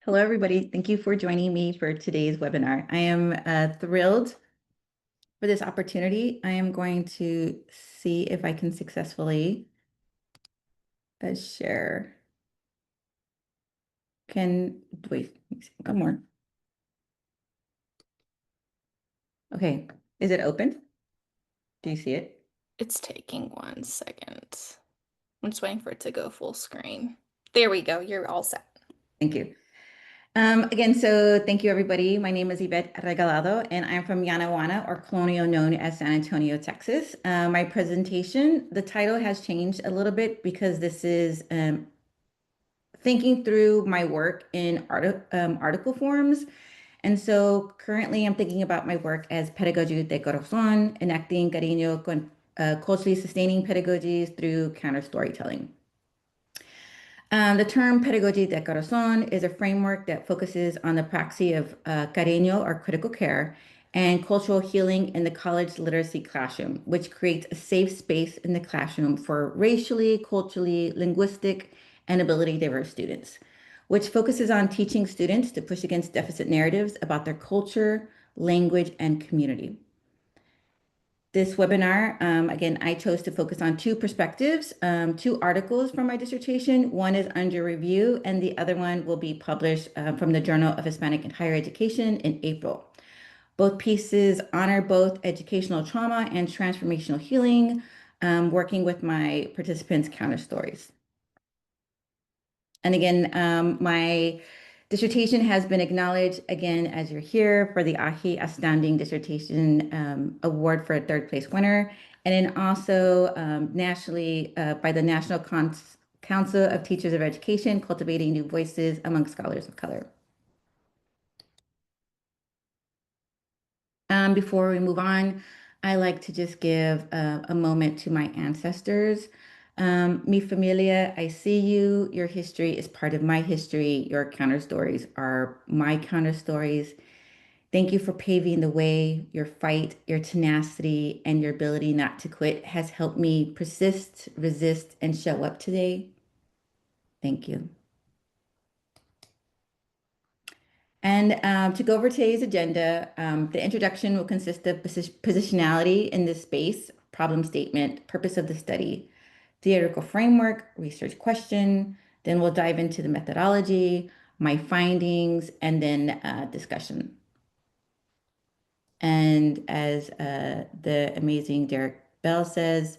Hello, everybody. Thank you for joining me for today's webinar. I am thrilled for this opportunity. I am going to see if I can successfully share. Wait, one more. Okay, is it open? Do you see it? It's taking 1 second. I'm just waiting for it to go full screen. There we go. You're all set. Thank you. Again, so thank you, everybody. My name is Yvette Regalado, and I'm from Yanaguana, or colonial known as San Antonio, Texas. My presentation, the title has changed a little bit because this is thinking through my work in article forms. And so currently I'm thinking about my work as Pedagogy de Corazón, enacting cariño con culturally sustaining pedagogies through counterstorytelling. The term Pedagogy de Corazón is a framework that focuses on the praxis of cariño, or critical care, and cultural healing in the college literacy classroom, which creates a safe space in the classroom for racially, culturally, linguistic, and ability diverse students, which focuses on teaching students to push against deficit narratives about their culture, language, and community. This webinar, again, I chose to focus on two perspectives, two articles from my dissertation. One is under review, and the other one will be published from the Journal of Hispanic and Higher Education in April. Both pieces honor both educational trauma and transformational healing, working with my participants' counter stories. And again, my dissertation has been acknowledged again as you're here for the AAHHE Outstanding Dissertation Award for a third place winner, and then also nationally by the National Council of Teachers of Education, Cultivating New Voices Among Scholars of Color. Before we move on, I like to just give a moment to my ancestors. Mi familia, I see you. Your history is part of my history. Your counter stories are my counter stories. Thank you for paving the way. Your fight, your tenacity, and your ability not to quit has helped me persist, resist, and show up today. Thank you. And to go over today's agenda, the introduction will consist of positionality in this space, problem statement, purpose of the study, theoretical framework, research question. Then we'll dive into the methodology, my findings, and then discussion. And as the amazing Derek Bell says,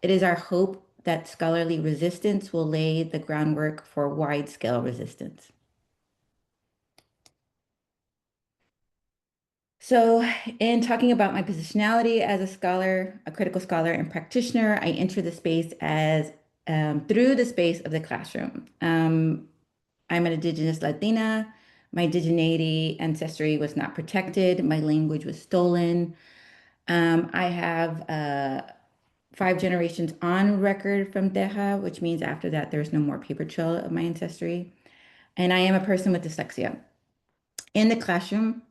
it is our hope that scholarly resistance will lay the groundwork for wide-scale resistance. So in talking about my positionality as a scholar, a critical scholar and practitioner, I enter the space as through the space of the classroom. I'm an Indigenous Latina. My indigeneity ancestry was not protected. My language was stolen. I have 5 generations on record from Teja, which means after that, there's no more paper trail of my ancestry. And I am a person with dyslexia. In the classroom,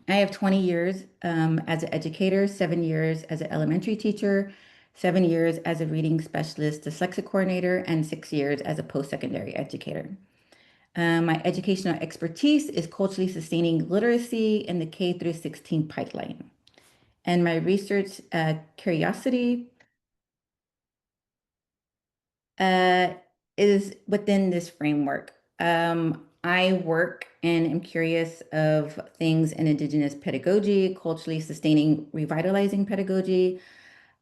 I have 20 years as an educator, 7 years as an elementary teacher, 7 years as a reading specialist, dyslexic coordinator, and 6 years as a post-secondary educator. My educational expertise is culturally sustaining literacy in the K through 16 pipeline. And my research curiosity is within this framework. I work and am curious of things in Indigenous pedagogy, culturally sustaining, revitalizing pedagogy,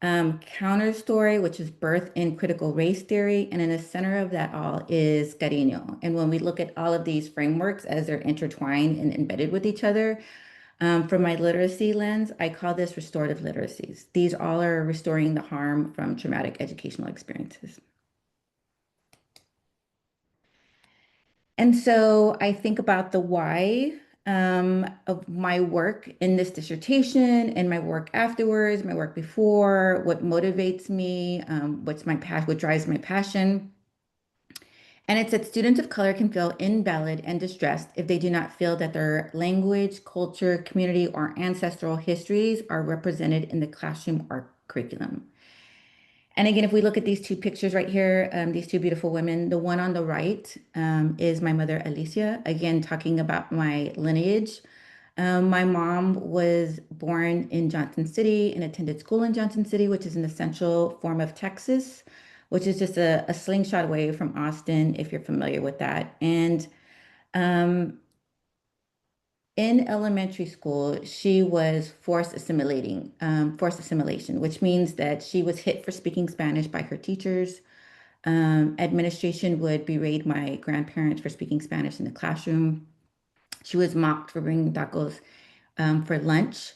Counterstory, which is birth in critical race theory, and in the center of that all is cariño. And when we look at all of these frameworks as they're intertwined and embedded with each other, from my literacy lens, I call this restorative literacies. These all are restoring the harm from traumatic educational experiences. And so I think about the why of my work in this dissertation and my work afterwards, my work before, what motivates me, what's my passion, what drives my passion. And it's that students of color can feel invalid and distressed if they do not feel that their language, culture, community, or ancestral histories are represented in the classroom or curriculum. And again, if we look at these two pictures right here, these two beautiful women, the one on the right is my mother, Alicia, again, talking about my lineage. My mom was born in Johnson City and attended school in Johnson City, which is in the central form of Texas, which is just a slingshot away from Austin, if you're familiar with that. And um, in elementary school, she was forced assimilation, which means that she was hit for speaking Spanish by her teachers. Administration would berate my grandparents for speaking Spanish in the classroom. She was mocked for bringing tacos for lunch,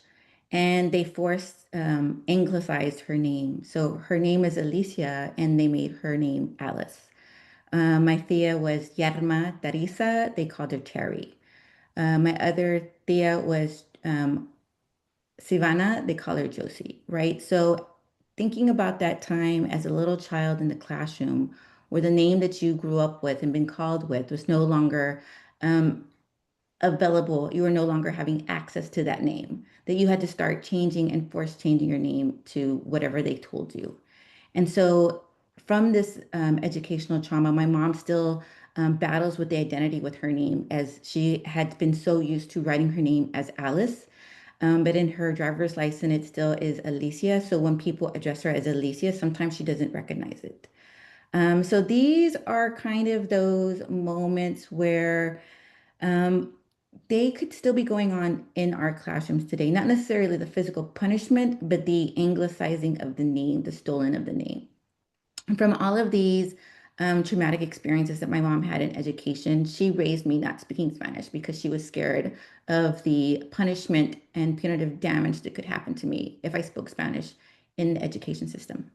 and they forced anglicized her name. So her name is Alicia, and they made her name Alice. My Thea was Yerma Teresa. They called her Terry. My other Thea was Sivana. They call her Josie, right? So thinking about that time as a little child in the classroom, where the name that you grew up with and been called with was no longer um, available, you were no longer having access to that name, that you had to start changing and force changing your name to whatever they told you. And so, from this educational trauma, my mom still battles with the identity with her name, as she had been so used to writing her name as Alice. But in her driver's license, it still is Alicia. So when people address her as Alicia, sometimes she doesn't recognize it. So these are kind of those moments where um, they could still be going on in our classrooms today. Not necessarily the physical punishment, but the anglicizing of the name, the stolen of the name. And from all of these traumatic experiences that my mom had in education, she raised me not speaking Spanish because she was scared of the punishment and punitive damage that could happen to me if I spoke Spanish in the education system.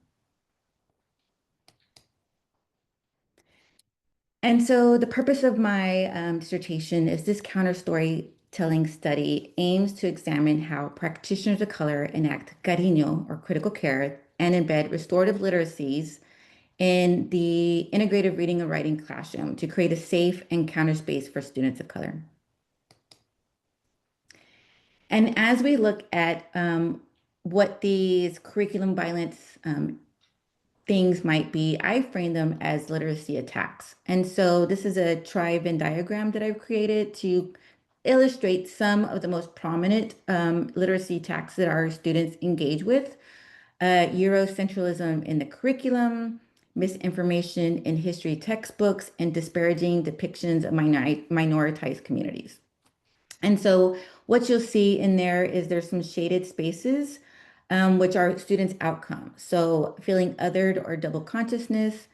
And so the purpose of my dissertation is this counter storytelling study aims to examine how practitioners of color enact cariño or critical care and embed restorative literacies in the integrative reading and writing classroom to create a safe and counter space for students of color. And as we look at what these curriculum violence things might be, I frame them as literacy attacks. And so this is a tri-Venn diagram that I've created to illustrate some of the most prominent literacy attacks that our students engage with. Eurocentralism in the curriculum, misinformation in history textbooks, and disparaging depictions of minoritized communities. And so what you'll see in there is there's some shaded spaces, which are students' outcomes. So feeling othered or double consciousness,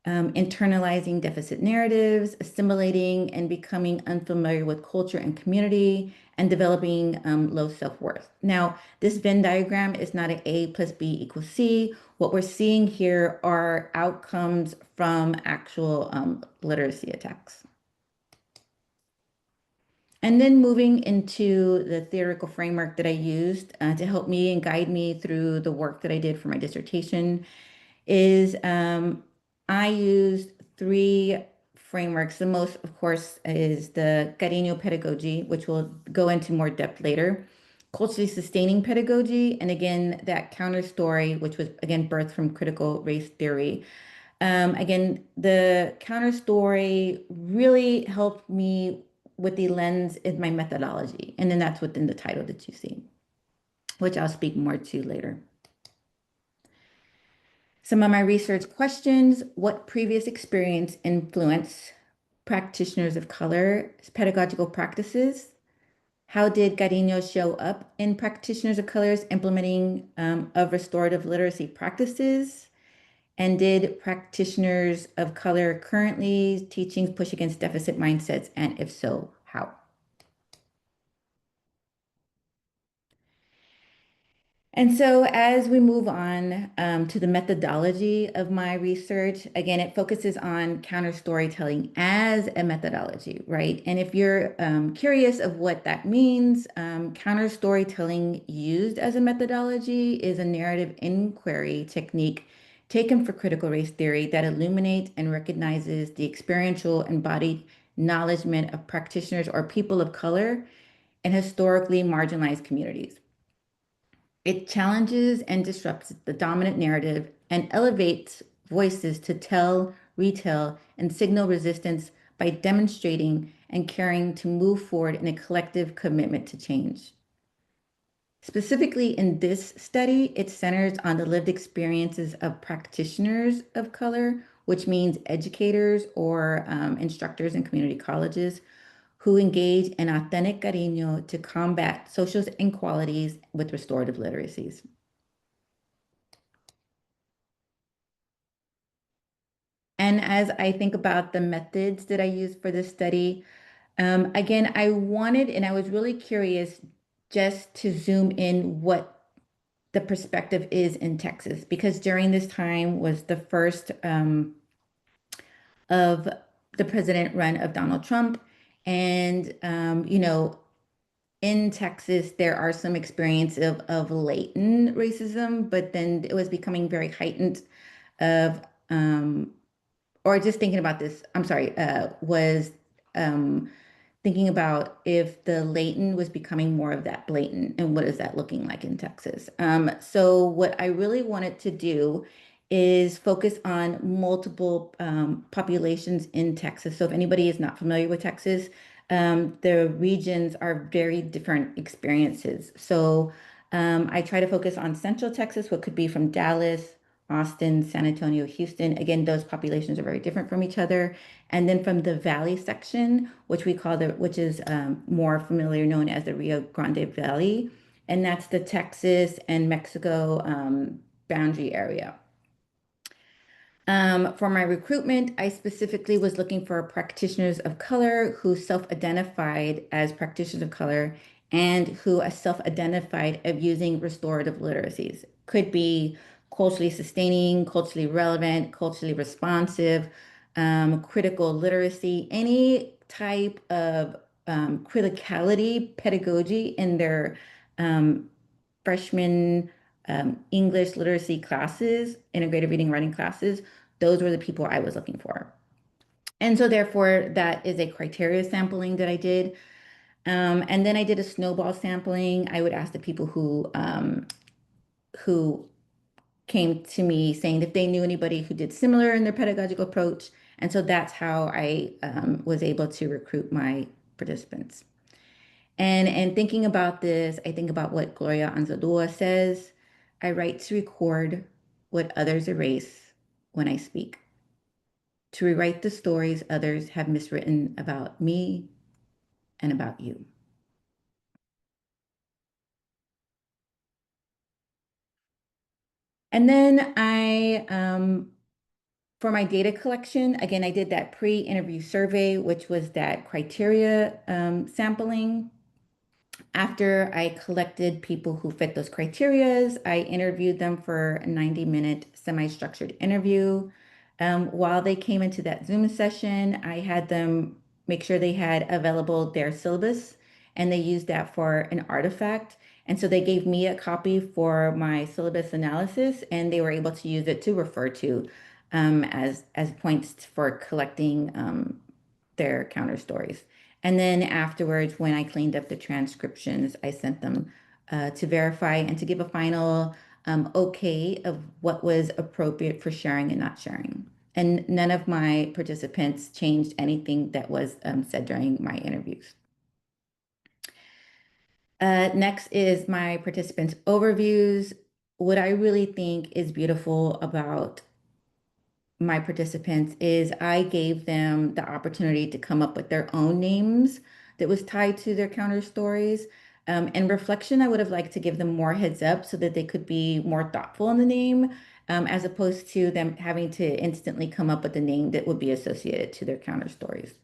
internalizing deficit narratives, assimilating and becoming unfamiliar with culture and community, and developing low self-worth. Now, this Venn diagram is not an A plus B equals C. What we're seeing here are outcomes from actual literacy attacks. And then moving into the theoretical framework that I used to help me and guide me through the work that I did for my dissertation is I used three frameworks. The most, of course, is the cariño pedagogy, which we'll go into more depth later. Culturally sustaining pedagogy, and again, that counter story, which was again birthed from critical race theory. Again, the counter story really helped me with the lens in my methodology. And then that's within the title that you see, which I'll speak more to later. Some of my research questions: what previous experience influenced practitioners of color pedagogical practices? How did cariño show up in practitioners of color's implementing of restorative literacy practices? And did practitioners of color currently teaching push against deficit mindsets? And if so, how? And so as we move on to the methodology of my research, again, it focuses on counter storytelling as a methodology, right? And if you're curious of what that means, counter storytelling used as a methodology is a narrative inquiry technique taken for critical race theory that illuminates and recognizes the experiential embodied acknowledgement of practitioners or people of color in historically marginalized communities. It challenges and disrupts the dominant narrative and elevates voices to tell, retell, and signal resistance by demonstrating and caring to move forward in a collective commitment to change. Specifically in this study, it centers on the lived experiences of practitioners of color, which means educators or instructors in community colleges who engage in authentic cariño to combat social inequalities with restorative literacies. And as I think about the methods that I used for this study, again, I wanted and I was really curious just to zoom in what the perspective is in Texas, because during this time was the first of the president run of Donald Trump. And, in Texas, there are some experience of latent racism, but then it was becoming very heightened of, or just thinking about this, I'm sorry, was um, thinking about if the latent was becoming more of that blatant and what is that looking like in Texas. So what I really wanted to do is focus on multiple populations in Texas. So if anybody is not familiar with Texas, the regions are very different experiences. So I try to focus on Central Texas, what could be from Dallas, Austin, San Antonio, Houston. Again, those populations are very different from each other. And then from the Valley section, which is more familiar known as the Rio Grande Valley, and that's the Texas and Mexico boundary area. For my recruitment, I specifically was looking for practitioners of color who self-identified as practitioners of color and who are self-identified of using restorative literacies. Could be culturally sustaining, culturally relevant, culturally responsive, critical literacy, any type of criticality pedagogy in their um, freshman English literacy classes, integrated reading writing classes. Those were the people I was looking for. And so therefore, that is a criteria sampling that I did. And then I did a snowball sampling. I would ask the people who came to me saying that they knew anybody who did similar in their pedagogical approach. And so that's how I was able to recruit my participants. And thinking about this, I think about what Gloria Anzaldúa says. I write to record what others erase when I speak, to rewrite the stories others have miswritten about me and about you. And then for my data collection, again, I did that pre-interview survey, which was that criteria sampling. After I collected people who fit those criterias, I interviewed them for a 90-minute semi-structured interview. While they came into that Zoom session, I had them make sure they had available their syllabus, and they used that for an artifact. And so they gave me a copy for my syllabus analysis, and they were able to use it to refer to as points for collecting their counter stories. And then afterwards, when I cleaned up the transcriptions, I sent them to verify and to give a final okay of what was appropriate for sharing and not sharing. And none of my participants changed anything that was said during my interviews. Next is my participants' overviews. What I really think is beautiful about my participants is I gave them the opportunity to come up with their own names that was tied to their counter stories. In reflection, I would have liked to give them more heads up so that they could be more thoughtful in the name, as opposed to them having to instantly come up with a name that would be associated to their counter stories.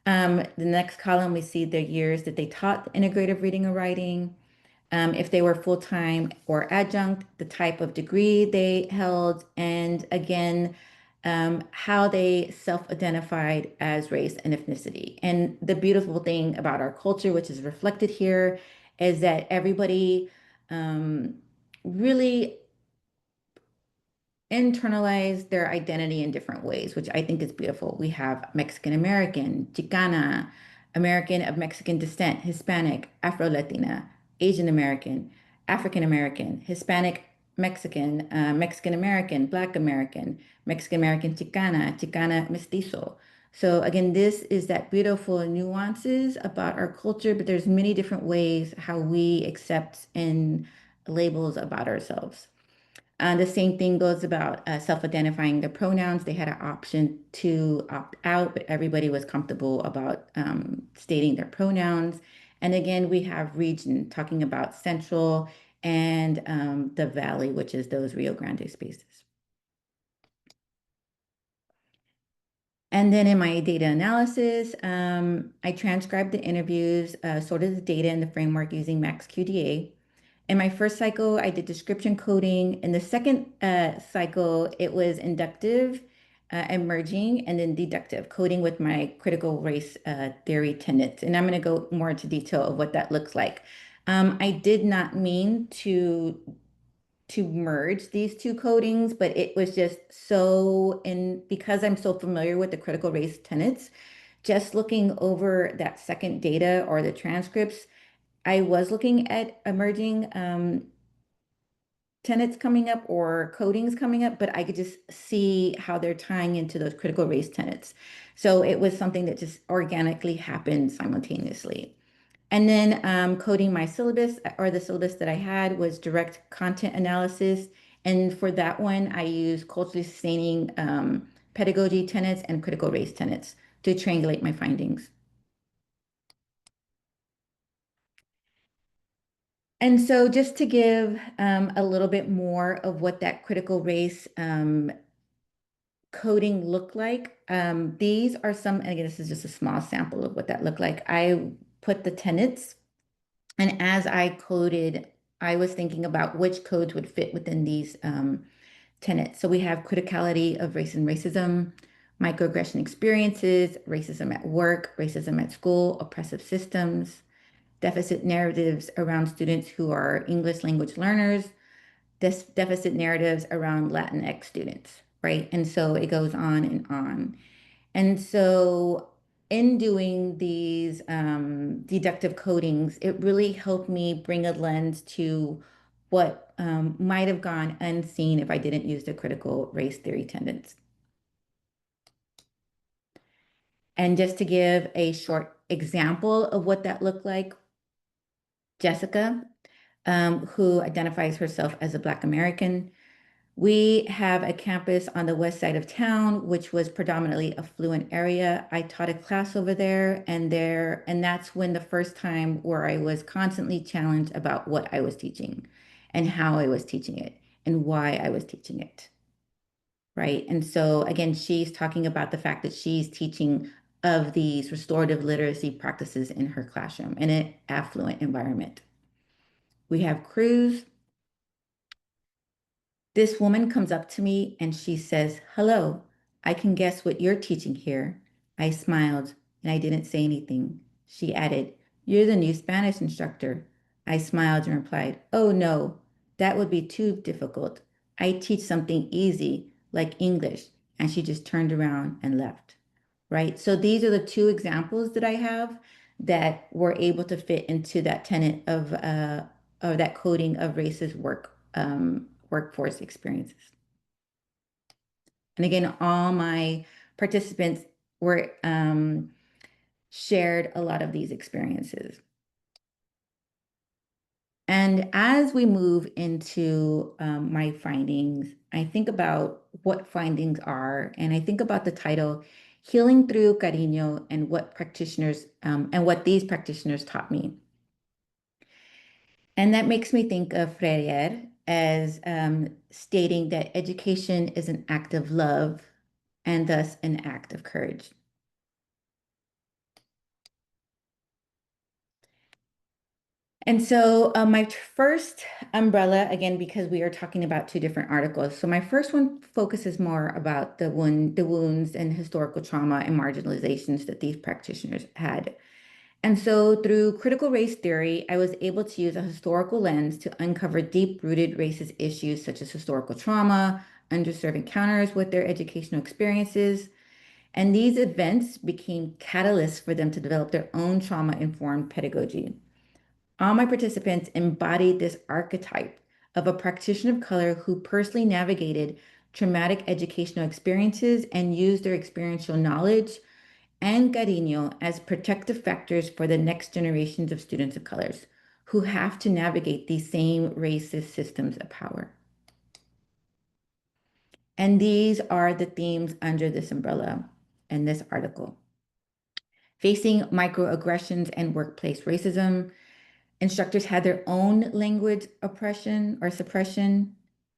The next column, we see the years that they taught integrative reading and writing, if they were full-time or adjunct, the type of degree they held, and again, how they self-identified as race and ethnicity. And the beautiful thing about our culture, which is reflected here, is that everybody really internalize their identity in different ways, which I think is beautiful. We have Mexican American, Chicana, American of Mexican descent, Hispanic, Afro Latina, Asian American, African American, Hispanic Mexican, Mexican American, Black American, Mexican American Chicana, Chicana Mestizo. So again, this is that beautiful nuances about our culture, but there's many different ways how we accept and labels about ourselves. The same thing goes about self-identifying the pronouns. They had an option to opt out, but everybody was comfortable about stating their pronouns. And again, we have region talking about central and the valley, which is those Rio Grande spaces. And then in my data analysis, I transcribed the interviews, sorted the data in the framework using MaxQDA. In my first cycle, I did description coding. In the second cycle, it was inductive, emerging, and then deductive coding with my critical race theory tenets. And I'm going to go more into detail of what that looks like. I did not mean to merge these two codings, but it was just so, and because I'm so familiar with the critical race tenets, just looking over that second data or the transcripts, I was looking at emerging tenets coming up or codings coming up, but I could just see how they're tying into those critical race tenets. So it was something that just organically happened simultaneously. And then coding my syllabus or the syllabus that I had was direct content analysis. And for that one, I used culturally sustaining pedagogy tenets and critical race tenets to triangulate my findings. And so just to give a little bit more of what that critical race coding looked like, these are some, and again, this is just a small sample of what that looked like. I put the tenets, and as I coded, I was thinking about which codes would fit within these tenets. So we have criticality of race and racism, microaggression experiences, racism at work, racism at school, oppressive systems, deficit narratives around students who are English language learners, deficit narratives around Latinx students, right? And so it goes on and on. And so in doing these deductive codings, it really helped me bring a lens to what might have gone unseen if I didn't use the critical race theory tenets. And just to give a short example of what that looked like, Jessica, who identifies herself as a Black American. We have a campus on the west side of town, which was predominantly affluent area. I taught a class over there, and that's when the first time where I was constantly challenged about what I was teaching and how I was teaching it and why I was teaching it. Right. And so again, she's talking about the fact that she's teaching of these restorative literacy practices in her classroom in an affluent environment. We have Cruz. This woman comes up to me and she says, "Hello, I can guess what you're teaching here." I smiled and I didn't say anything. She added, "You're the new Spanish instructor." I smiled and replied, "Oh no, that would be too difficult. I teach something easy, like English." And she just turned around and left. Right? So these are the two examples that I have that were able to fit into that tenet of that coding of racist workforce experiences. And again, all my participants were shared a lot of these experiences. And as we move into my findings, I think about what findings are, and I think about the title, Healing Through Cariño, and what practitioners and what these practitioners taught me. And that makes me think of Freire as stating that education is an act of love and thus an act of courage. And so my first umbrella, again, because we are talking about two different articles. So my first one focuses more about the wounds and historical trauma and marginalizations that these practitioners had. And so through critical race theory, I was able to use a historical lens to uncover deep-rooted racist issues such as historical trauma, underserved encounters with their educational experiences. And these events became catalysts for them to develop their own trauma-informed pedagogy. All my participants embodied this archetype of a practitioner of color who personally navigated traumatic educational experiences and used their experiential knowledge and cariño as protective factors for the next generations of students of colors who have to navigate these same racist systems of power. And these are the themes under this umbrella in this article. Facing microaggressions and workplace racism, instructors had their own language oppression or suppression,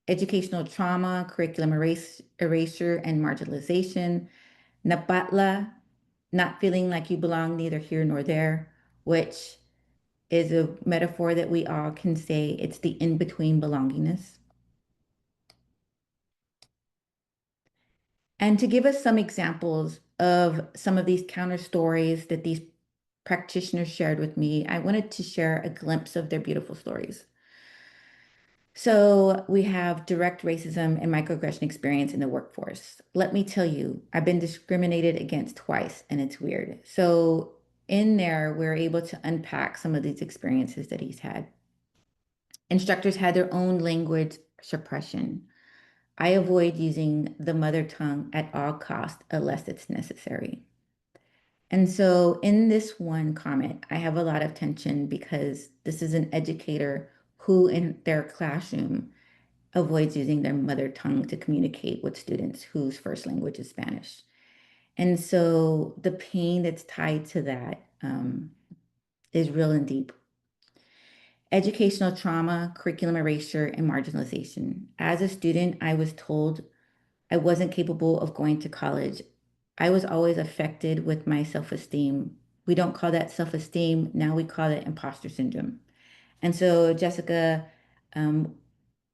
educational trauma, curriculum erasure and marginalization, napatla, not feeling like you belong neither here nor there, which is a metaphor that we all can say it's the in-between belongingness. And to give us some examples of some of these counter stories that these practitioners shared with me, I wanted to share a glimpse of their beautiful stories. So we have direct racism and microaggression experience in the workforce. Let me tell you, I've been discriminated against twice, and it's weird. So in there, we're able to unpack some of these experiences that he's had. Instructors had their own language suppression. I avoid using the mother tongue at all costs unless it's necessary. And so in this one comment, I have a lot of tension because this is an educator who in their classroom avoids using their mother tongue to communicate with students whose first language is Spanish. And so the pain that's tied to that is real and deep. Educational trauma, curriculum erasure, and marginalization. As a student, I was told I wasn't capable of going to college. I was always affected with my self-esteem. We don't call that self-esteem. Now we call it imposter syndrome. And so Jessica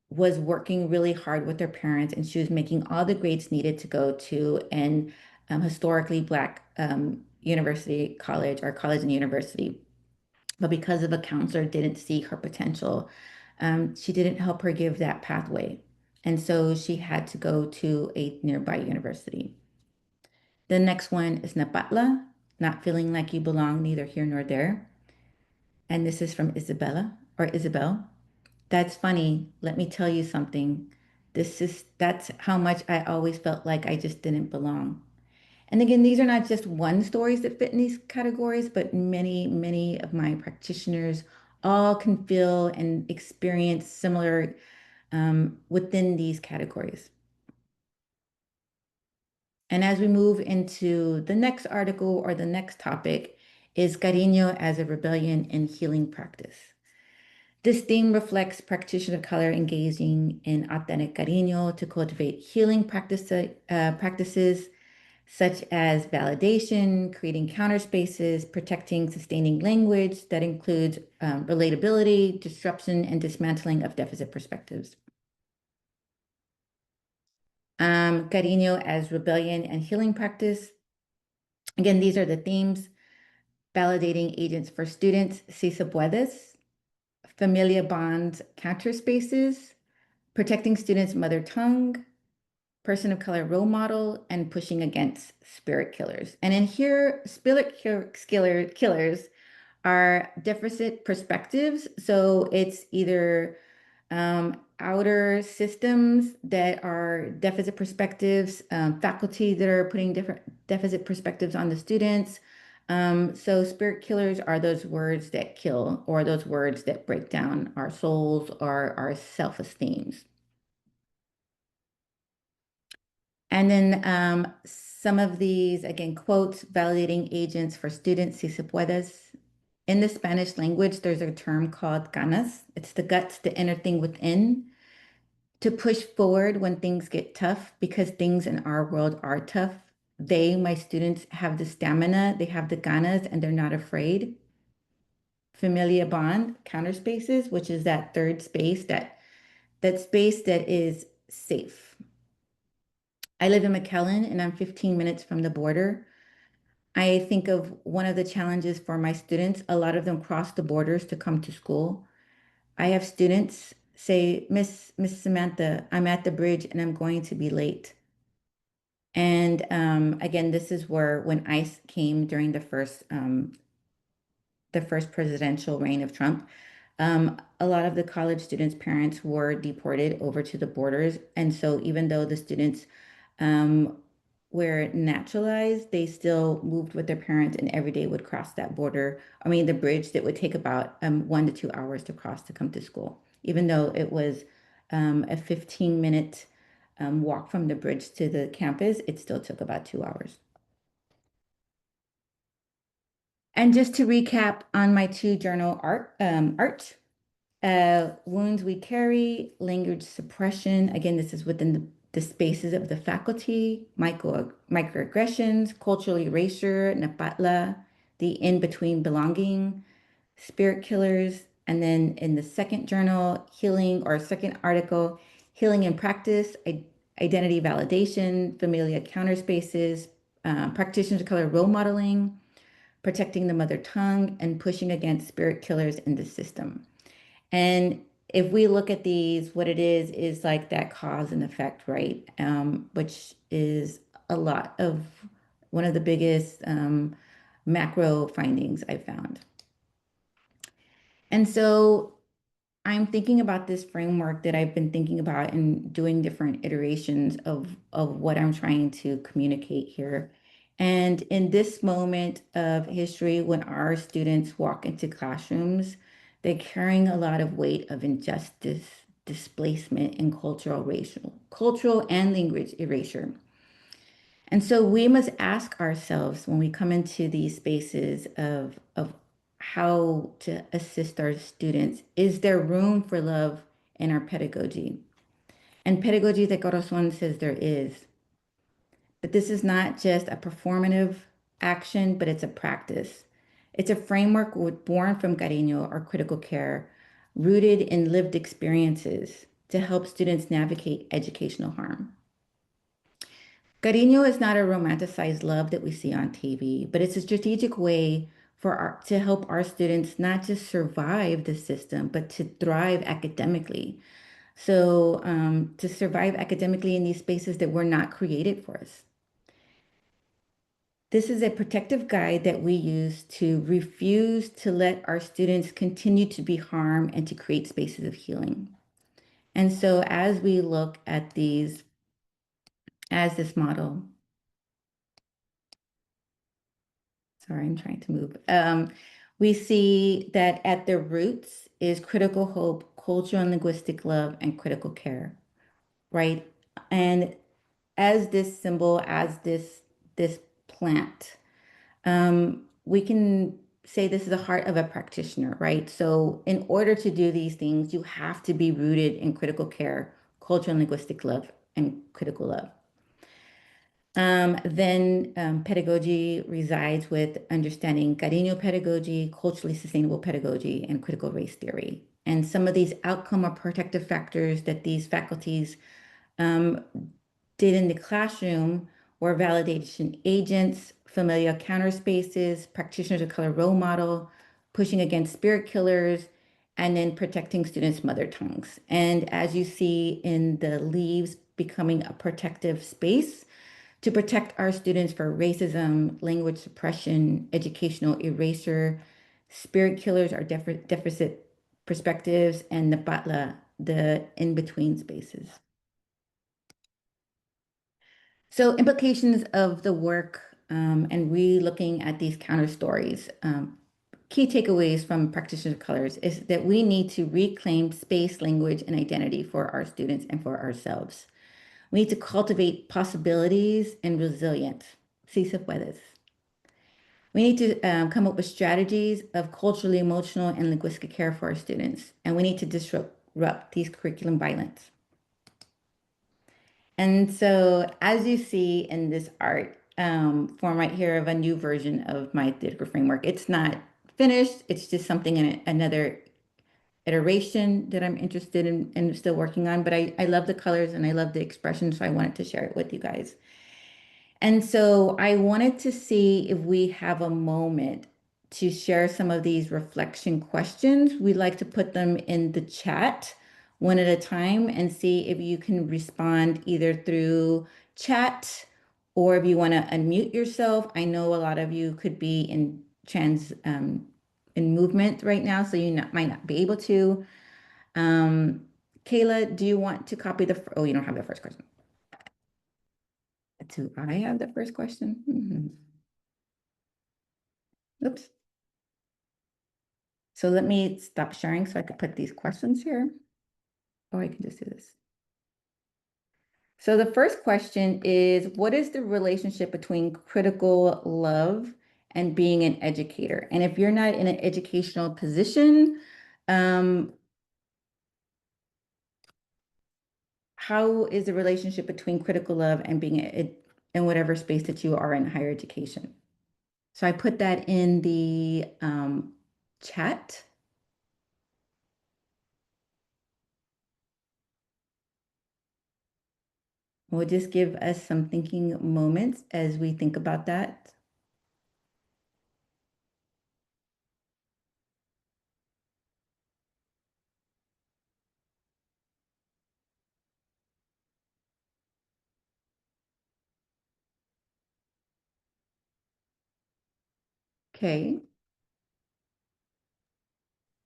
was working really hard with her parents, and she was making all the grades needed to go to an historically Black university college or college and university. But because of a counselor didn't see her potential, she didn't help her give that pathway. And so she had to go to a nearby university. The next one is Napatla, not feeling like you belong neither here nor there. And this is from Isabella or Isabel. That's funny. Let me tell you something. That's how much I always felt like I just didn't belong. And again, these are not just one stories that fit in these categories, but many, many of my practitioners all can feel and experience similar within these categories. And as we move into the next article or the next topic is cariño as a rebellion and healing practice. This theme reflects practitioners of color engaging in authentic cariño to cultivate healing practices such as validation, creating counter spaces, protecting sustaining language that includes relatability, disruption, and dismantling of deficit perspectives. Cariño as rebellion and healing practice. Again, these are the themes. Validating agents for students, si se puedes. Familia bonds, counter spaces. Protecting students' mother tongue. Person of color role model, and pushing against spirit killers. And in here, spirit killers are deficit perspectives. So it's either outer systems that are deficit perspectives, faculty that are putting different deficit perspectives on the students. So spirit killers are those words that kill, or those words that break down our souls or our self-esteems. And then some of these, again, quotes, validating agents for students, si se puedes. In the Spanish language, there's a term called ganas. It's the guts, the inner thing within, to push forward when things get tough, because things in our world are tough. They, my students, have the stamina, they have the ganas, and they're not afraid. Familia bond, counter spaces, which is that third space, that space that is safe. I live in McAllen and I'm 15 minutes from the border. I think of one of the challenges for my students, a lot of them cross the borders to come to school. I have students say, Miss Samantha, I'm at the bridge and I'm going to be late. And again, this is where when ICE came during the the first presidential reign of Trump, a lot of the college students' parents were deported over to the borders. And so even though the students um, were naturalized, they still moved with their parents and every day would cross that border. I mean, the bridge that would take about 1 to 2 hours to cross to come to school, even though it was a 15-minute walk from the bridge to the campus, it still took about 2 hours. And just to recap on my two journal art, wounds we carry, language suppression. Again, this is within the spaces of the faculty, microaggressions, cultural erasure, napatla, the in-between belonging, spirit killers. And then in the second journal, healing, or second article, healing in practice, identity validation, familia counterspaces, practitioners of color role modeling, protecting the mother tongue, and pushing against spirit killers in the system. And if we look at these, what it is like that cause and effect, right? Which is a lot of one of the biggest macro findings I found. And so I'm thinking about this framework that I've been thinking about and doing different iterations of what I'm trying to communicate here. And in this moment of history, when our students walk into classrooms, they're carrying a lot of weight of injustice, displacement, and cultural and language erasure. And so we must ask ourselves when we come into these spaces of how to assist our students, is there room for love in our pedagogy? And Pedagogy de Corazón says there is. But this is not just a performative action, but it's a practice. It's a framework born from cariño, or critical care, rooted in lived experiences to help students navigate educational harm. Cariño is not a romanticized love that we see on TV, but it's a strategic way to help our students not just survive the system, but to thrive academically. So to survive academically in these spaces that were not created for us. This is a protective guide that we use to refuse to let our students continue to be harmed and to create spaces of healing. And so as we look at these, as this model, sorry, I'm trying to move. We see that at the roots is critical hope, cultural and linguistic love, and critical care, right? And as this symbol, as this plant, we can say this is the heart of a practitioner, right? So in order to do these things, you have to be rooted in critical care, cultural and linguistic love, and critical love. Then pedagogy resides with understanding cariño pedagogy, culturally sustainable pedagogy, and critical race theory. And some of these outcome or protective factors that these faculties did in the classroom were validation agents, familiar counterspaces, practitioners of color role model, pushing against spirit killers, and then protecting students' mother tongues. And as you see in the leaves, becoming a protective space to protect our students for racism, language suppression, educational erasure, spirit killers are deficit perspectives, and the batla, the in-between spaces. So implications of the work and re-looking at these counter stories. Key takeaways from practitioners of colors is that we need to reclaim space, language, and identity for our students and for ourselves. We need to cultivate possibilities and resilience. Si se puedes. We need to come up with strategies of culturally, emotional, and linguistic care for our students. And we need to disrupt these curriculum violence. And so as you see in this art form right here of a new version of my theater framework, it's not finished. It's just something in another iteration that I'm interested in and still working on. But I love the colors and I love the expression, so I wanted to share it with you guys. And so I wanted to see if we have a moment to share some of these reflection questions. We'd like to put them in the chat one at a time and see if you can respond either through chat or if you want to unmute yourself. I know a lot of you could be in in movement right now, so you might not be able to. Kayla, do you want to copy oh, you don't have the first question. Do I have the first question? Oops. So let me stop sharing so I could put these questions here. Or I can just do this. So the first question is, what is the relationship between critical love and being an educator? And if you're not in an educational position, how is the relationship between critical love and being in whatever space that you are in higher education? So I put that in the chat. We'll just give us some thinking moments as we think about that. Okay.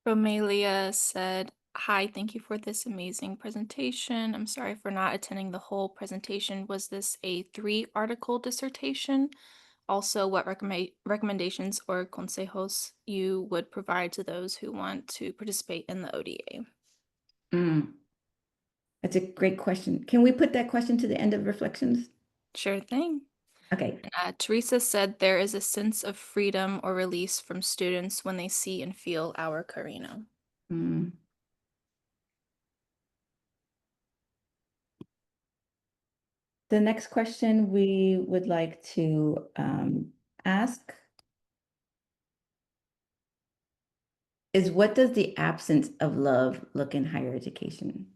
Romelia said, "Hi, thank you for this amazing presentation. I'm sorry for not attending the whole presentation. Was this a 3-article dissertation? Also, what recommendations or consejos you would provide to those who want to participate in the ODA?" That's a great question. Can we put that question to the end of reflections? Sure thing. Okay. Teresa said, "There is a sense of freedom or release from students when they see and feel our cariño." Mm. The next question we would like to ask is, what does the absence of love look in higher education?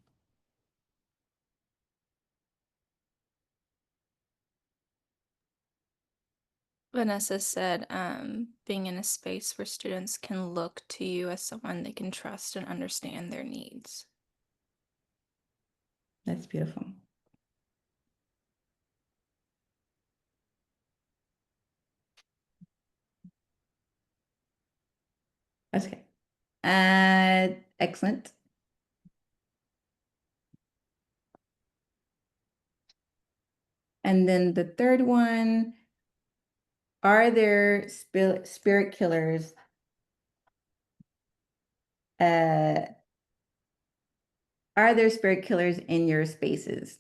Vanessa said, "Being in a space where students can look to you as someone they can trust and understand their needs." That's beautiful. Okay. Excellent. And then the third one, are there spirit killers? Are there spirit killers in your spaces?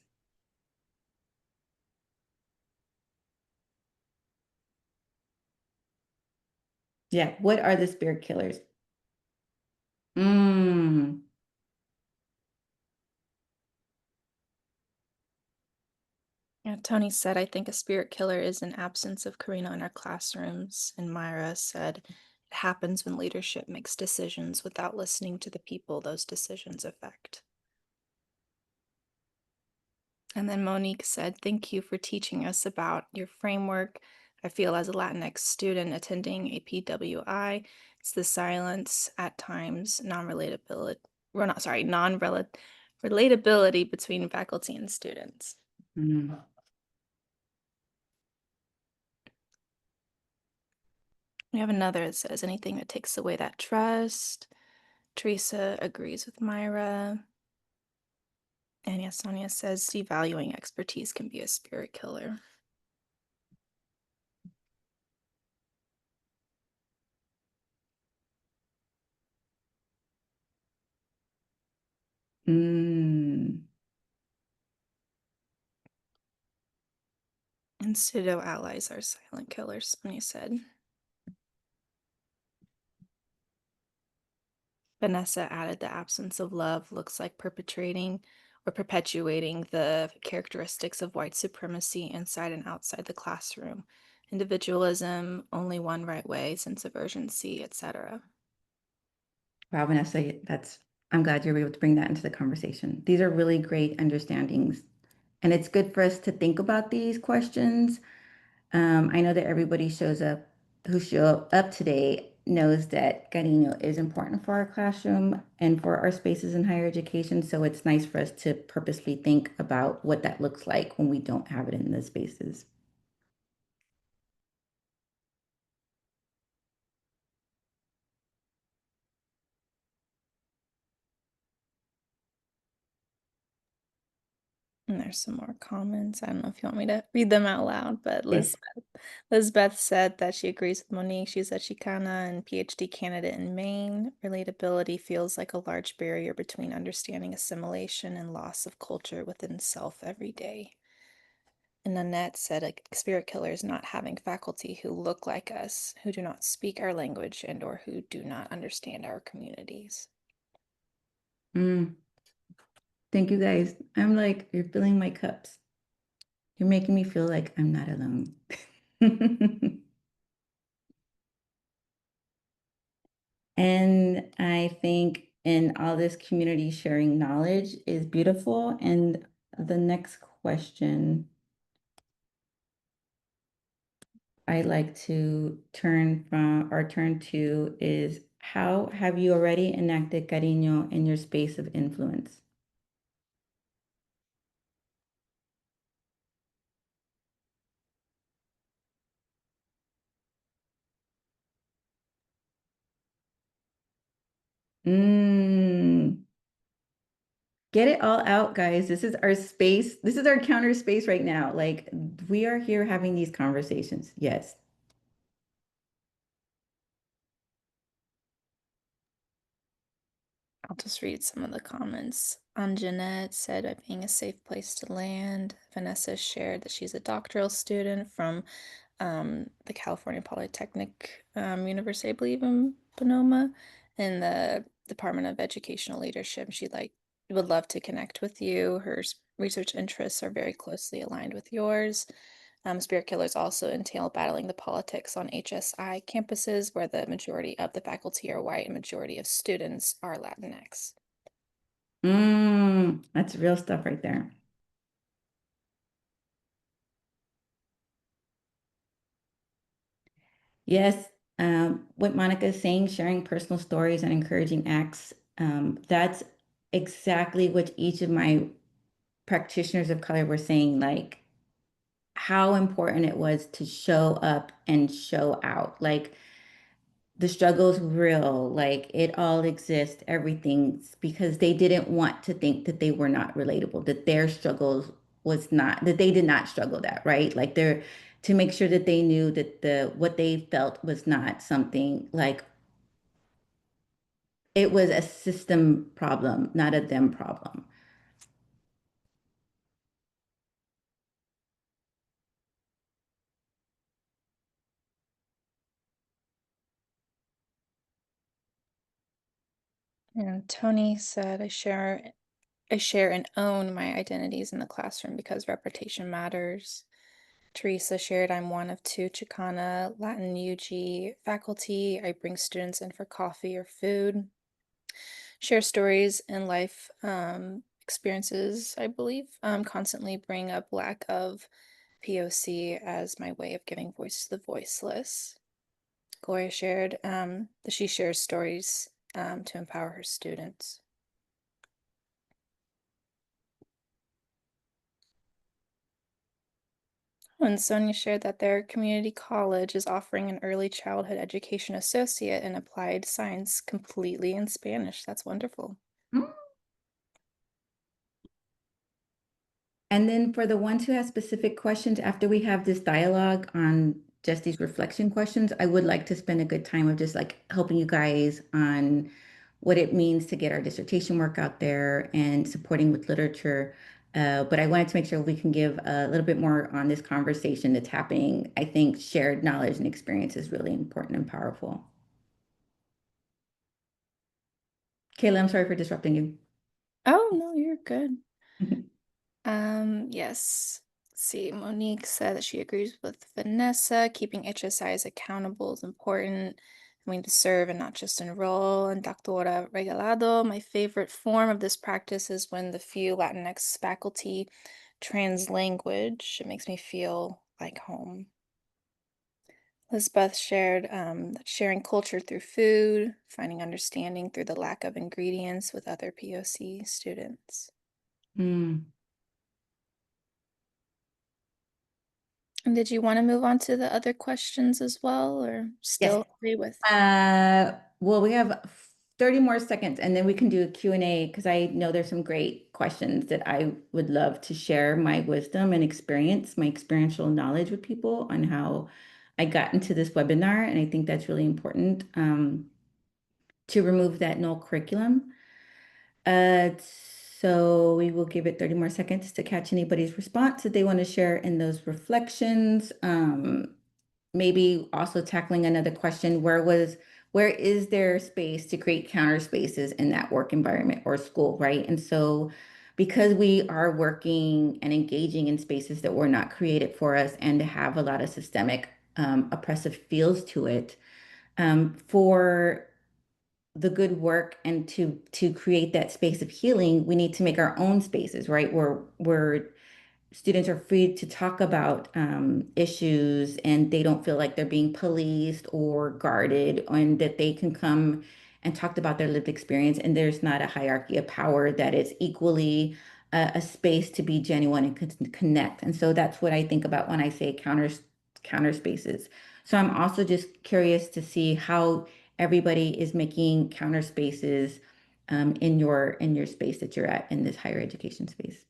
Yeah, what are the spirit killers? Yeah, Tony said, "I think a spirit killer is an absence of cariño in our classrooms." And Myra said, "It happens when leadership makes decisions without listening to the people those decisions affect." And then Monique said, "Thank you for teaching us about your framework. I feel as a Latinx student attending a PWI, it's the silence at times, non-relatability between faculty and students." Mm. We have another that says, "Anything that takes away that trust." Teresa agrees with Myra. And yes, Sonia says, "Devaluing expertise can be a spirit killer." Mm. And pseudo allies are silent killers, Sonia said. Vanessa added, "The absence of love looks like perpetuating the characteristics of white supremacy inside and outside the classroom. Individualism, only one right way, sense of urgency, etc." Wow, Vanessa, I'm glad you were able to bring that into the conversation. These are really great understandings. And it's good for us to think about these questions. I know that everybody who show up today knows that cariño is important for our classroom and for our spaces in higher education. So it's nice for us to purposely think about what that looks like when we don't have it in the spaces. And there's some more comments. I don't know if you want me to read them out loud, but Yes. Lizbeth said that she agrees with Monique. She's a Chicana and PhD candidate in Maine. Relatability feels like a large barrier between understanding assimilation and loss of culture within self every day. And Nanette said, like, spirit killers not having faculty who look like us, who do not speak our language and or who do not understand our communities. Mm. Thank you guys. I'm like, you're filling my cups. You're making me feel like I'm not alone. And I think in all this community sharing knowledge is beautiful. And the next question I like to turn to is, how have you already enacted cariño in your space of influence? Mm. Get it all out, guys. This is our space. This is our counter space right now. Like, we are here having these conversations. Yes. I'll just read some of the comments. Anjanette said, by being a safe place to land. Vanessa shared that she's a doctoral student from the California Polytechnic University, I believe, in Sonoma, in the Department of Educational Leadership. She would love to connect with you. Her research interests are very closely aligned with yours. Spirit killers also entail battling the politics on HSI campuses, where the majority of the faculty are white and majority of students are Latinx. That's real stuff right there. Yes, what Monica is saying, sharing personal stories and encouraging acts, that's exactly what each of my practitioners of color were saying, like how important it was to show up and show out. Like the struggle's real, like it all exists, everything's because they didn't want to think that they were not relatable, that their struggles was not, that they did not struggle that, right? Like they're to make sure that they knew that the what they felt was not something like it was a system problem, not a them problem. And Tony said, I share and own my identities in the classroom because reputation matters. Teresa shared, I'm one of two Chicana Latin UG faculty. I bring students in for coffee or food. Share stories and life experiences, I believe. Constantly bring up lack of POC as my way of giving voice to the voiceless. Gloria shared that she shares stories to empower her students. And Sonia shared that their community college is offering an early childhood education associate in applied science completely in Spanish. That's wonderful. And then for the ones who have specific questions, after we have this dialogue on just these reflection questions, I would like to spend a good time of just like helping you guys on what it means to get our dissertation work out there and supporting with literature. But I wanted to make sure we can give a little bit more on this conversation that's happening. I think shared knowledge and experience is really important and powerful. Kayla, I'm sorry for disrupting you. Oh, no, you're good. Yes. Let's see, Monique said that she agrees with Vanessa. Keeping HSIs accountable is important. I mean, to serve and not just enroll. And Doctora Regalado, my favorite form of this practice is when the few Latinx faculty translanguage. It makes me feel like home. Elizabeth shared that sharing culture through food, finding understanding through the lack of ingredients with other POC students. Mm. And did you want to move on to the other questions as well, or Yes. still agree with? Well, we have 30 more seconds and then we can do a Q&A because I know there's some great questions that I would love to share my wisdom and experience, my experiential knowledge with people on how I got into this webinar. And I think that's really important to remove that null curriculum. Uh, so we will give it 30 more seconds to catch anybody's response that they want to share in those reflections. Maybe also tackling another question, where is there space to create counter spaces in that work environment or school, right? And so because we are working and engaging in spaces that were not created for us and have a lot of systemic oppressive feels to it, for the good work and to create that space of healing, we need to make our own spaces, right? Where students are free to talk about issues and they don't feel like they're being policed or guarded, and that they can come and talk about their lived experience. And there's not a hierarchy of power, that it's equally a space to be genuine and connect. And so that's what I think about when I say counter spaces. So I'm also just curious to see how everybody is making counter spaces in your space that you're at in this higher education space.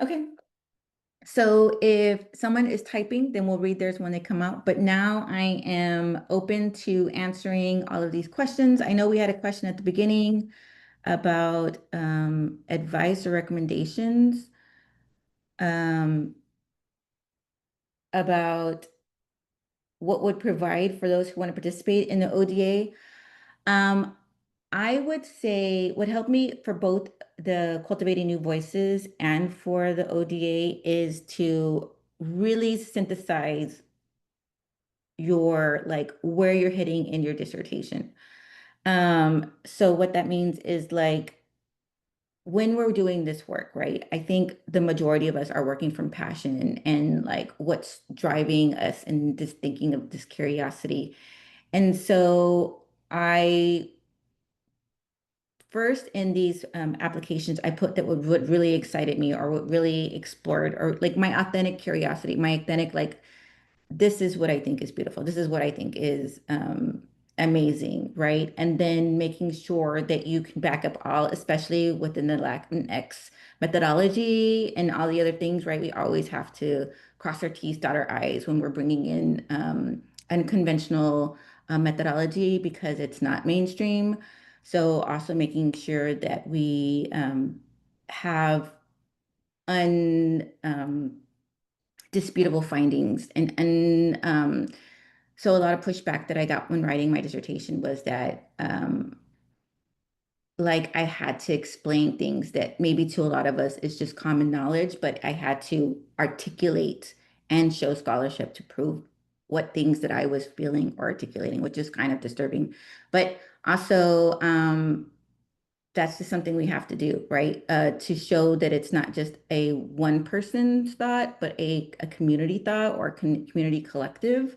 Okay. So if someone is typing, then we'll read theirs when they come out. But now I am open to answering all of these questions. I know we had a question at the beginning about advice or recommendations um, about what would provide for those who want to participate in the ODA. Um, I would say what helped me for both the Cultivating New Voices and for the ODA is to really synthesize your like where you're hitting in your dissertation. So what that means is like when we're doing this work, right? I think the majority of us are working from passion and like what's driving us and this thinking of this curiosity. And so I first in these applications, I put that what really excited me or what really explored or like my authentic curiosity, my authentic like this is what I think is beautiful. This is what I think is amazing, right? And then making sure that you can back up all, especially within the Latinx methodology and all the other things, right? We always have to cross our T's, dot our I's when we're bringing in unconventional methodology because it's not mainstream. So also making sure that we have un disputable findings and so a lot of pushback that I got when writing my dissertation was that like I had to explain things that maybe to a lot of us is just common knowledge, but I had to articulate and show scholarship to prove what things that I was feeling or articulating, which is kind of disturbing. But also that's just something we have to do, right? To show that it's not just a one person's thought, but a community thought or community collective.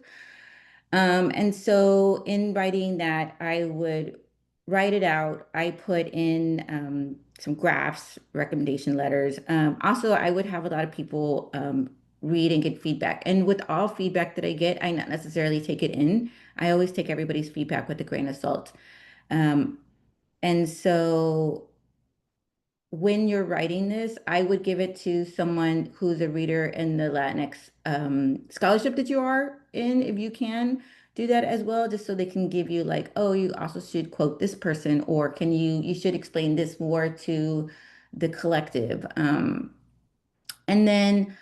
And so in writing that, I would write it out. I put in some graphs, recommendation letters. Also, I would have a lot of people read and get feedback. And with all feedback that I get, I not necessarily take it in. I always take everybody's feedback with a grain of salt. Um, and so when you're writing this, I would give it to someone who's a reader in the Latinx scholarship that you are in, if you can do that as well, just so they can give you like, oh, you also should quote this person, or you should explain this more to the collective. And then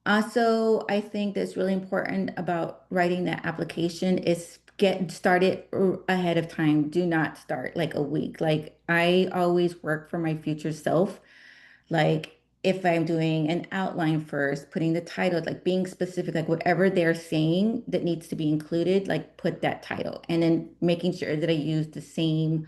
also, I think that's really important about writing that application is get started ahead of time. Do not start like a week. Like I always work for my future self. Like if I'm doing an outline first, putting the title, like being specific, like whatever they're saying that needs to be included, like put that title and then making sure that I use the same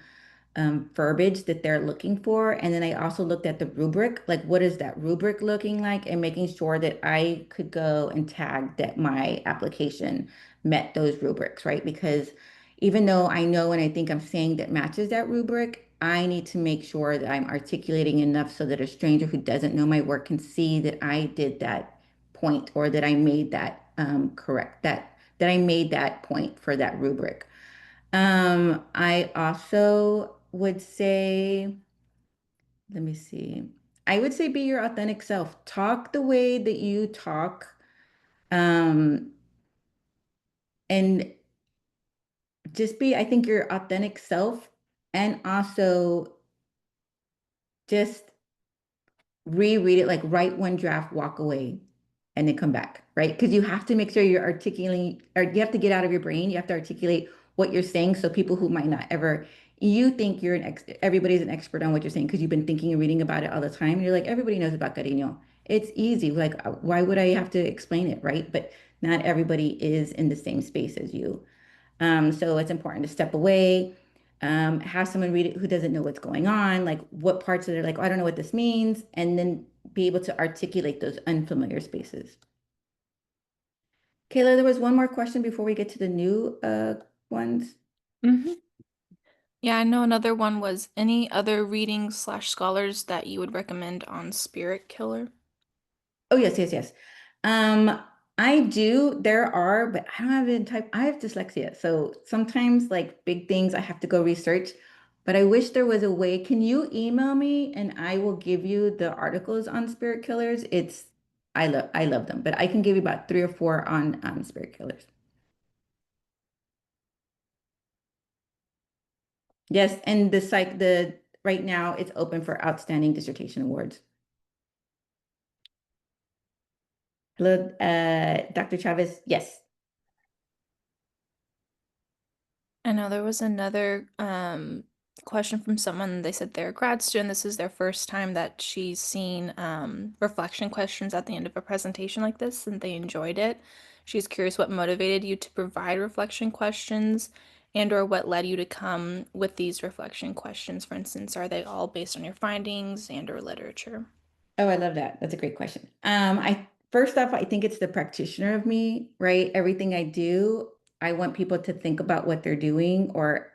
verbiage that they're looking for. And then I also looked at the rubric, like what is that rubric looking like, and making sure that I could go and tag that my application met those rubrics, right? Because even though I know and I think I'm saying that matches that rubric, I need to make sure that I'm articulating enough so that a stranger who doesn't know my work can see that I did that point, or that I made that correct, that I made that point for that rubric. I also would say, let me see. I would say be your authentic self. Talk the way that you talk, um, and just be, I think, your authentic self, and also just reread it, like write one draft, walk away, and then come back, right? Because you have to make sure you're articulating, or you have to get out of your brain. You have to articulate what you're saying. So people who might not ever, you think you're everybody's an expert on what you're saying because you've been thinking and reading about it all the time. You're like, everybody knows about cariño. It's easy. Like, why would I have to explain it, right? But not everybody is in the same space as you. So it's important to step away, have someone read it who doesn't know what's going on, like what parts of it are like, oh, I don't know what this means, and then be able to articulate those unfamiliar spaces. Kayla, there was one more question before we get to the new ones. Mhm. Yeah, I know another one was any other readings slash scholars that you would recommend on Spirit Killer? Oh, yes, yes, yes. Um, I do. There are, but I don't have it in type. I have dyslexia. So sometimes like big things I have to go research, but I wish there was a way. Can you email me and I will give you the articles on spirit killers? I love them, but I can give you about three or four on spirit killers. Yes, and the right now it's open for outstanding dissertation awards. Hello, Dr. Chavez. Yes. I know there was another question from someone. They said they're a grad student. This is their first time that she's seen reflection questions at the end of a presentation like this, and they enjoyed it. She's curious what motivated you to provide reflection questions and or what led you to come with these reflection questions. For instance, are they all based on your findings and or literature? Oh, I love that. That's a great question. I first off, I think it's the practitioner of me, right? Everything I do, I want people to think about what they're doing, or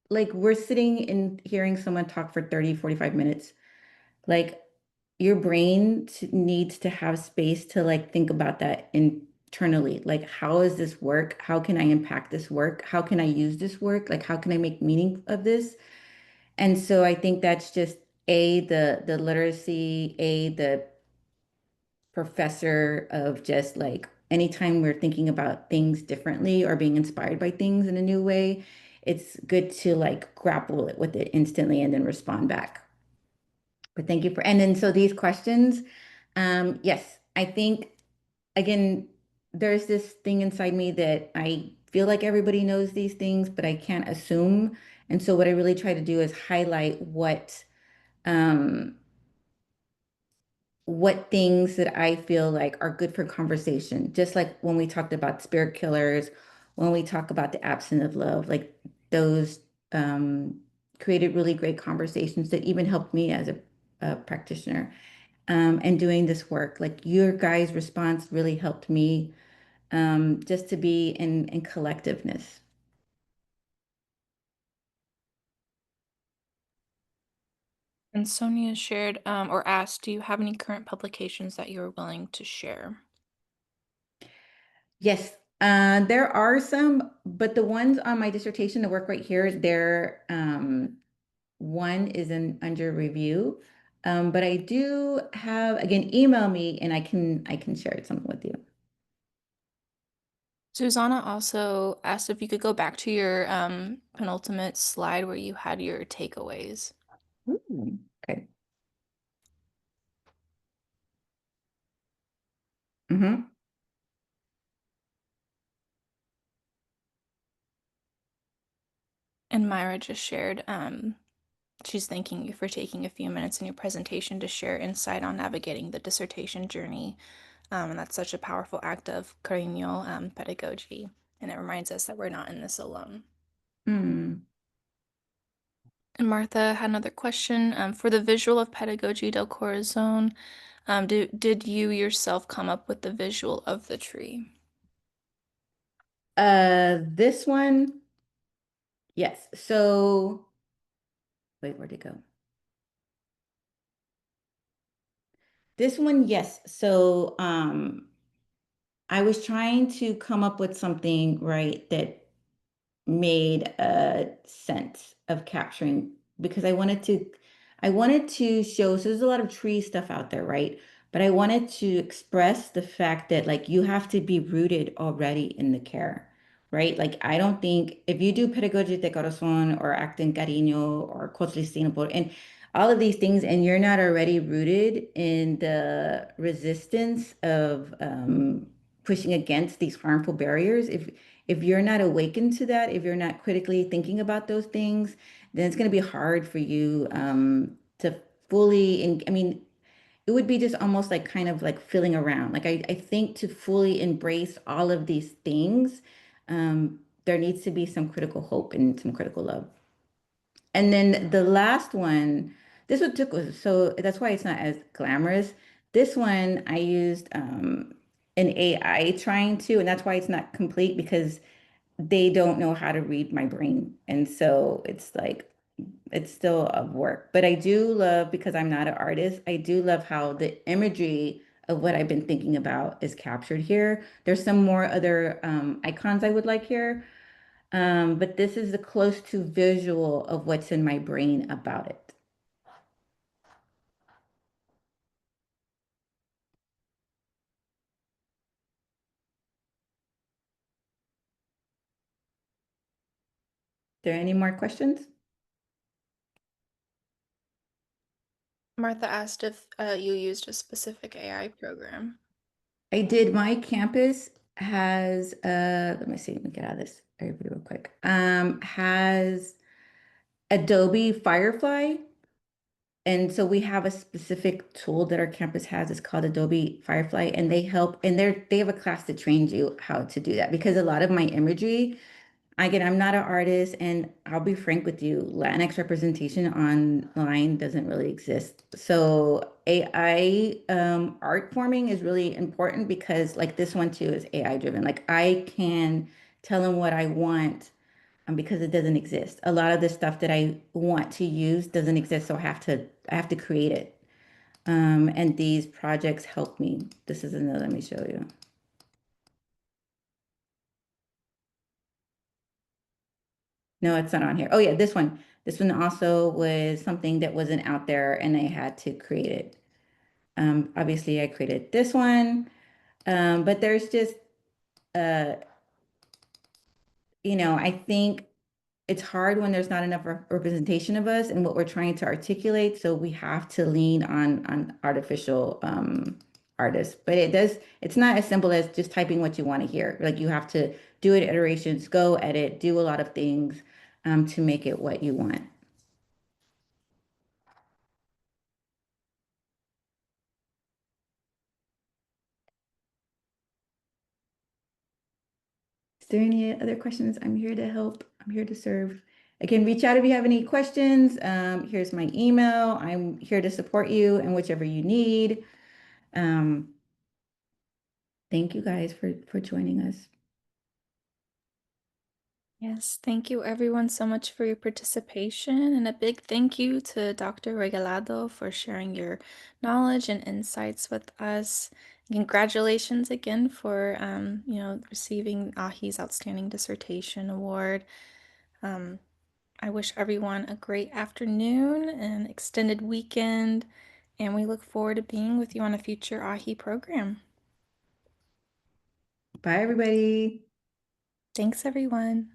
like we're sitting and hearing someone talk for 30, 45 minutes. Like your brain needs to have space to like think about that internally. Like, how does this work? How can I impact this work? How can I use this work? Like, how can I make meaning of this? And so I think that's just the literacy, the professor of just like anytime we're thinking about things differently or being inspired by things in a new way, it's good to like grapple it with it instantly and then respond back. But thank you for, and then so these questions, yes, I think again, there's this thing inside me that I feel like everybody knows these things, but I can't assume. And so what I really try to do is highlight um, what things that I feel like are good for conversation. Just like when we talked about spirit killers, when we talk about the absence of love, like those created really great conversations that even helped me as a practitioner and doing this work. Like your guys' response really helped me just to be in collectiveness. And Sonia shared or asked, do you have any current publications that you're willing to share? Yes, there are some, but the ones on my dissertation, the work right here, they're one is in under review. But I do have, again, email me and I can share something with you. Susanna also asked if you could go back to your penultimate slide where you had your takeaways. Ooh, okay. Mm-hmm. And Myra just shared, she's thanking you for taking a few minutes in your presentation to share insight on navigating the dissertation journey. And that's such a powerful act of cariño pedagogy. And it reminds us that we're not in this alone. Mm. And Martha had another question. For the visual of Pedagogy del Corazón, did you yourself come up with the visual of the tree? This one, yes. So, wait, where'd it go? This one, yes. So, I was trying to come up with something, right, that made sense of capturing because I wanted to show, so there's a lot of tree stuff out there, right? But I wanted to express the fact that like you have to be rooted already in the care, right? Like I don't think if you do pedagogy de corazón or acting cariño or culturally sustainable and all of these things and you're not already rooted in the resistance of pushing against these harmful barriers, if you're not awakened to that, if you're not critically thinking about those things, then it's going to be hard for you to fully, and I mean, it would be just almost like kind of like feeling around. Like I think to fully embrace all of these things, there needs to be some critical hope and some critical love. And then the last one, this one took, so that's why it's not as glamorous. This one I used an AI trying to, and that's why it's not complete because they don't know how to read my brain. And so it's like, it's still a work. But I do love, because I'm not an artist, I do love how the imagery of what I've been thinking about is captured here. There's some more other icons I would like here. But this is the close to visual of what's in my brain about it. There any more questions? Martha asked if you used a specific AI program. I did. My campus has let me see, let me get out of this real quick. Has Adobe Firefly. And so we have a specific tool that our campus has. It's called Adobe Firefly, and they help. And they have a class that trains you how to do that because a lot of my imagery, again, I'm not an artist, and I'll be frank with you, Latinx representation online doesn't really exist. So AI art forming is really important because, like this one too, is AI driven. Like I can tell them what I want because it doesn't exist. A lot of the stuff that I want to use doesn't exist, so I have to create it. And these projects help me. This is another, let me show you. No, it's not on here. Oh yeah, this one. This one also was something that wasn't out there and I had to create it. Obviously I created this one. But there's just uh, I think it's hard when there's not enough representation of us and what we're trying to articulate. So we have to lean on artificial artists. But it's not as simple as just typing what you want to hear. Like you have to do it iterations, go edit, do a lot of things to make it what you want. Is there any other questions? I'm here to help. I'm here to serve. Again, reach out if you have any questions. Here's my email. I'm here to support you in whichever you need. Um, thank you guys for joining us. Yes, thank you everyone so much for your participation, and a big thank you to Dr. Regalado for sharing your knowledge and insights with us. Congratulations again for receiving AAHHE's Outstanding Dissertation Award. Um, I wish everyone a great afternoon and extended weekend, and we look forward to being with you on a future AAHHE program. Bye, everybody. Thanks, everyone.